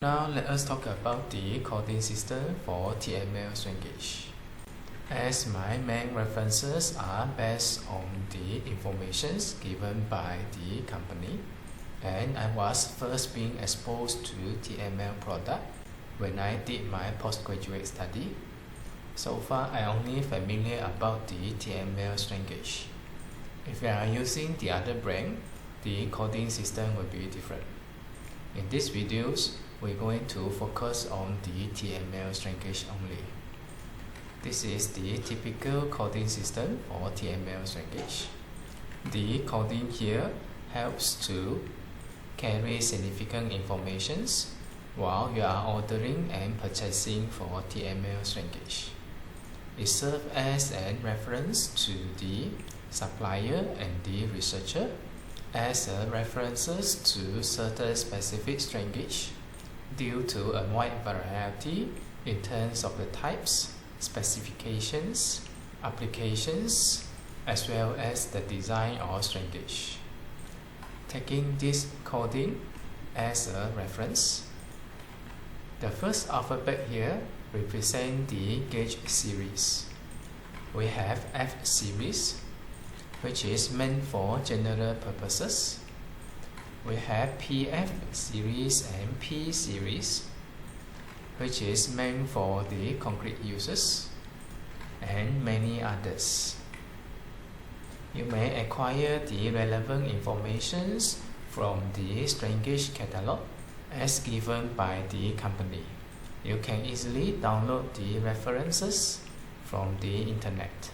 Now let us talk about the coding system for TML strain gauge. As my main references are based on the informations given by the company, and I was first being exposed to TML product when I did my postgraduate study. So far I only familiar about the TML strain gauge. If you are using the other brand, the coding system will be different. In these videos, we're going to focus on the TML strain gauge only. This is the typical coding system for TML strain gauge. The coding here helps to carry significant informations while you are ordering and purchasing for TML strain gauge. It serves as a reference to the supplier and the researcher as references to certain specific strain gauge due to a wide variety in terms of the types, specifications, applications, as well as the design of strain gauge. Taking this coding as a reference, the first alphabet here represents the gauge series. We have F series, which is meant for general purposes. We have PF series and P series, which is meant for the concrete uses, and many others. You may acquire the relevant information from the strain gauge catalog as given by the company. You can easily download the references from the internet.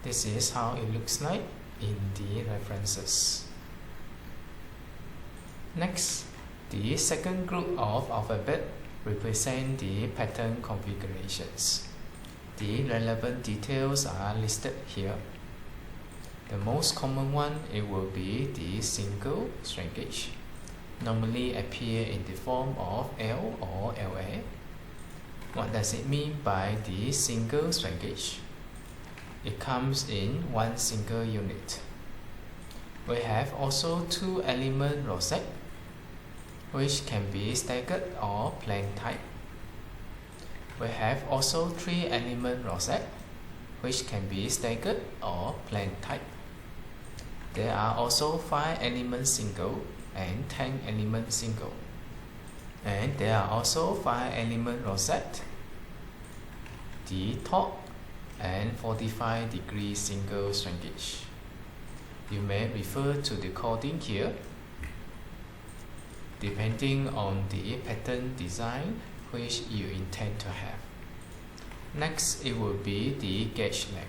This is how it looks like in the references. Next, the second group of alphabet represent the pattern configurations. The relevant details are listed here. The most common one, it will be the single strain gauge, normally appear in the form of L or LA. What does it mean by the single strain gauge? It comes in one single unit. We have also two element rosette, which can be staggered or plain type. We have also three element rosette, which can be staggered or plain type. There are also 5 element single and 10 element single. And there are also 5 element rosette, the top and 45-degree single strain gauge. You may refer to the coding here depending on the pattern design which you intend to have. Next, it will be the gauge length.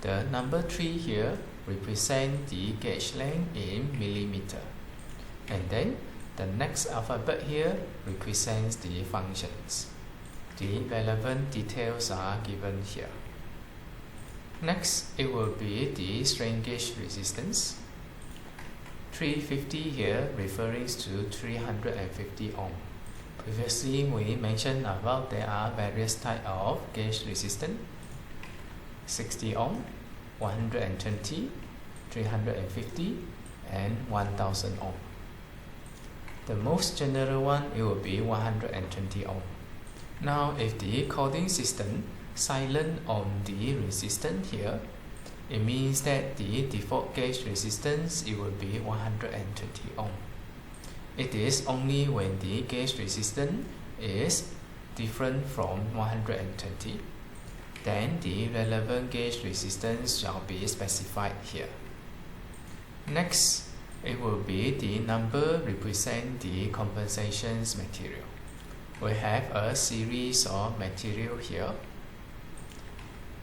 The number 3 here represents the gauge length in millimeter. And then the next alphabet here represents the functions. The relevant details are given here. Next, it will be the strain gauge resistance. 350 here referring to 350 ohm. Previously, we mentioned about there are various types of gauge resistance: 60 ohm, 120, 350, and 1000 ohm. The most general one, it will be 120 ohm. Now, if the coding system silent on the resistance here, it means that the default gauge resistance, it will be 120 ohm. It is only when the gauge resistance is different from 120, then the relevant gauge resistance shall be specified here. Next, it will be the number represent the compensations material. We have a series of material here.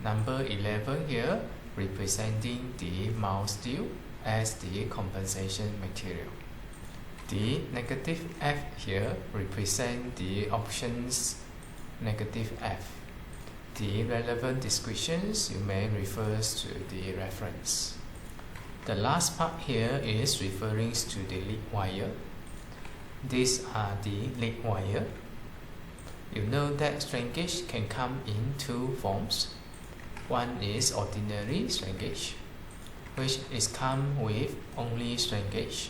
Number 11 here representing the mild steel as the compensation material. The negative F here represent the options negative F. The relevant descriptions you may refer to the reference. The last part here is referring to the lead wire. These are the lead wire. You know that strain gauge can come in 2 forms. One is ordinary strain gauge, which is come with only strain gauge.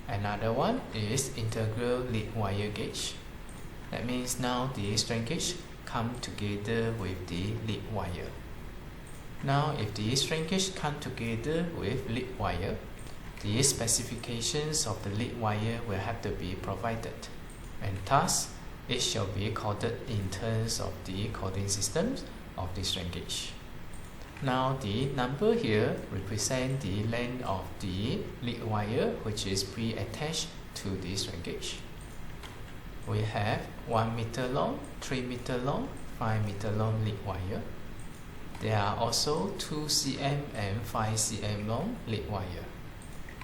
Another one is integral lead wire gauge. That means now the strain gauge come together with the lead wire. Now if the strain gauge come together with lead wire, the specifications of the lead wire will have to be provided, and thus it shall be coded in terms of the coding systems of the strain gauge. Now the number here represents the length of the lead wire which is pre-attached to the strain gauge. We have 1 meter long, 3 meter long, 5 meter long lead wire. There are also 2 cm and 5 cm long lead wire.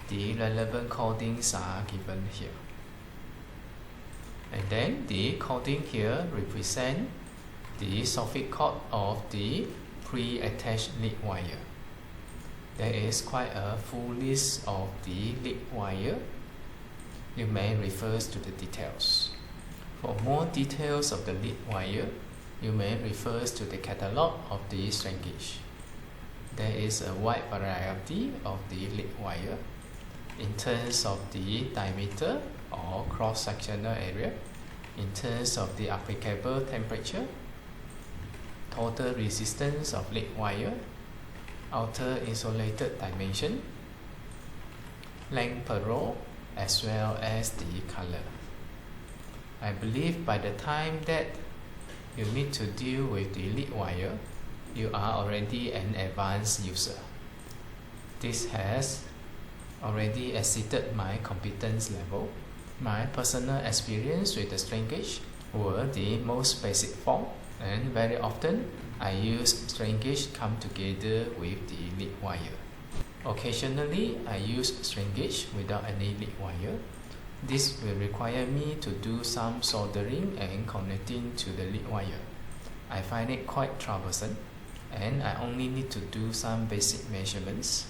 The relevant codings are given here. And then the coding here represent the soffit code of the pre-attached lead wire. There is quite a full list of the lead wire. You may refer to the details. For more details of the lead wire, you may refer to the catalog of the strain gauge. There is a wide variety of the lead wire in terms of the diameter or cross-sectional area, in terms of the applicable temperature, total resistance of lead wire, outer insulated dimension, length per row, as well as the color. I believe by the time that you need to deal with the lead wire, you are already an advanced user. This has already exceeded my competence level. My personal experience with the strain gauge were the most basic form, and very often I use strain gauge come together with the lead wire. Occasionally I use strain gauge without any lead wire. This will require me to do some soldering and connecting to the lead wire. I find it quite troublesome, and I only need to do some basic measurements.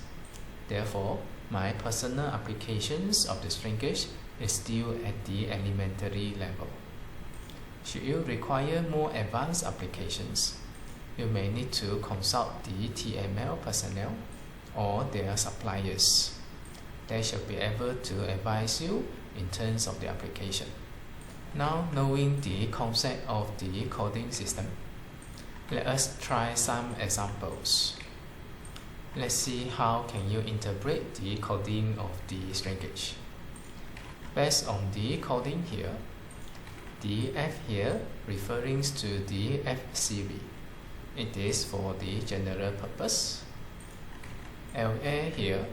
Therefore, my personal applications of the strain gauge is still at the elementary level. Should you require more advanced applications, you may need to consult the TML personnel or their suppliers. They shall be able to advise you in terms of the application. Now, knowing the concept of the coding system, let us try some examples. Let's see how can you interpret the coding of the strain gauge. Based on the coding here, the F here referring to the F series. It is for the general purpose. LA here,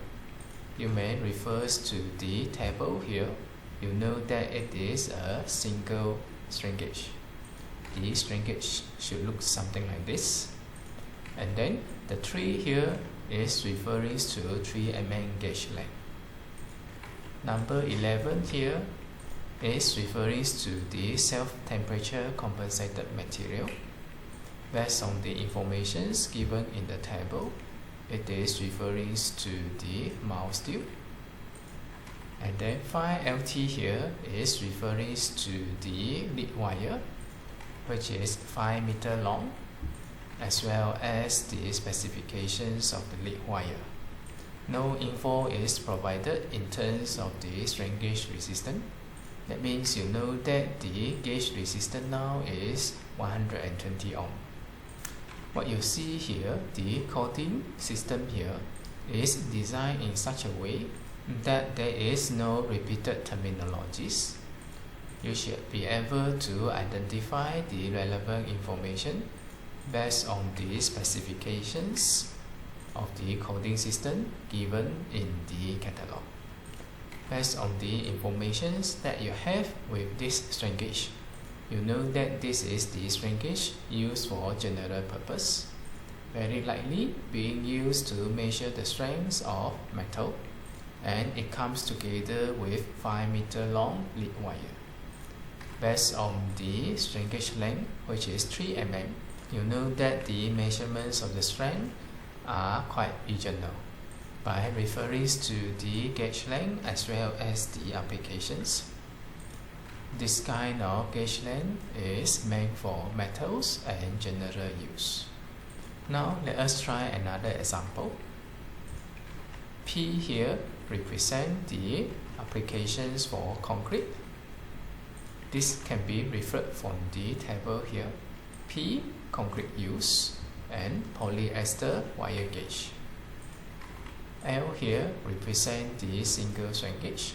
you may refer to the table here. You know that it is a single strain gauge. The strain gauge should look something like this. And then the 3 here is referring to 3 mm gauge length. Number 11 here is referring to the self-temperature compensated material. Based on the information given in the table, it is referring to the mild steel. And then 5LT here is referring to the lead wire, which is 5 meter long, as well as the specifications of the lead wire. No info is provided in terms of the strain gauge resistance. That means you know that the gauge resistance now is 120 ohm. What you see here, the coding system here is designed in such a way that there is no repeated terminologies. You should be able to identify the relevant information based on the specifications of the coding system given in the catalog. Based on the information that you have with this strain gauge, you know that this is the strain gauge used for general purpose, very likely being used to measure the strength of metal, and it comes together with 5 meter long lead wire. Based on the strain gauge length, which is 3 mm, you know that the measurements of the strength are quite regional by referring to the gauge length as well as the applications. This kind of gauge length is meant for metals and general use. Now let us try another example. P here represents the applications for concrete. This can be referred from the table here. P, concrete use, and polyester wire gauge. L here represents the single strain gauge.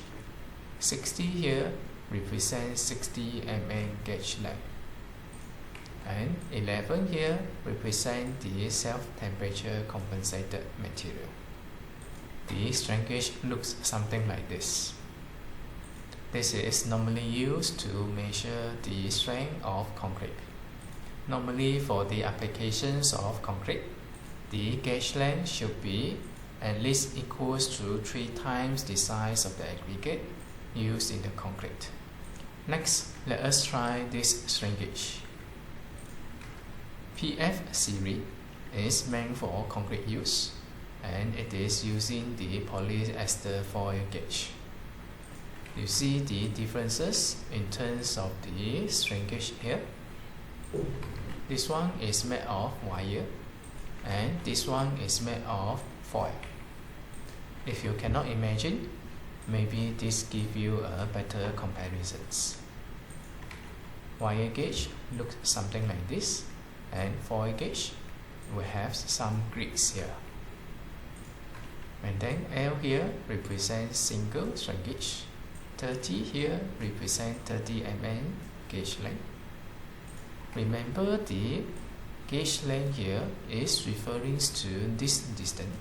60 here represents 60 mm gauge length. And 11 here represents the self-temperature compensated material. The strain gauge looks something like this. This is normally used to measure the strength of concrete. Normally for the applications of concrete, the gauge length should be at least equals to 3 times the size of the aggregate used in the concrete. Next, let us try this strain gauge. PF series is meant for concrete use, and it is using the polyester foil gauge. You see the differences in terms of the strain gauge here. This one is made of wire, and this one is made of foil. If you cannot imagine, maybe this gives you a better comparisons. Wire gauge looks something like this, and foil gauge will have some grits here. And then L here represents single strain gauge. 30 here represents 30 mm gauge length. Remember, the gauge length here is referring to this distance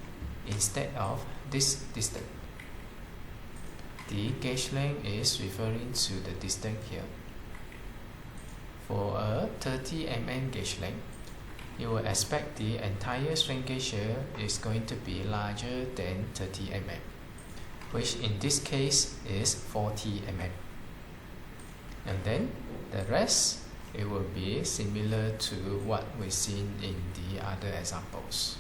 instead of this distance. The gauge length is referring to the distance here. For a 30 mm gauge length, you will expect the entire strain gauge here is going to be larger than 30 mm, which in this case is 40 mm. And then the rest, it will be similar to what we've seen in the other examples.